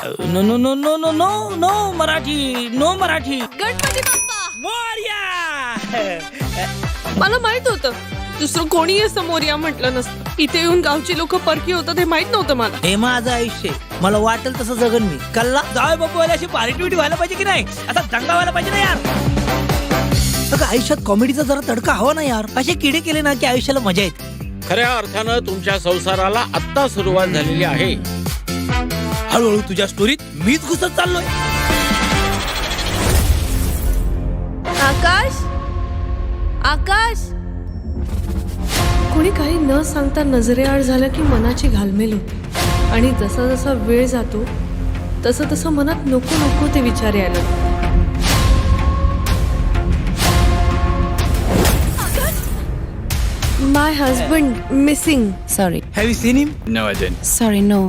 No no no no no no no Marathi, no Marathi. Ganpati Bappa Morya. मला माहित होतं दुसरं कोणी असं मोरया म्हटलं नसतं. इथे येऊन गावची लोक परकी होतं हे माहित नव्हतं मला. हे माझं आयुष्य आहे. मला वाटेल तसं जगन मी. कल्ला जाय बापूवाले अशी पार्टी व्हायला पाहिजे की नाही, आता दंगा व्हायला पाहिजे ना यार. अगं आयुष्यात कॉमेडीचा जरा तडका हवा ना यार. असे किडे केले ना की आयुष्याला मजा येते. खऱ्या अर्थानं तुमच्या संसाराला आत्ता सुरुवात झालेली आहे. हळूहळू तुझ्या स्टोरीत मीच घुसत चाललोय. आकाश आकाश कोणी काही न सांगता नजरेआड झालं की मनाची घालमेल होते आणि जसा जसा वेळ जातो तसं तसं मनात नको नको ते विचार यायला लागतात. My husband missing. Sorry. Have you seen him? Sorry, no.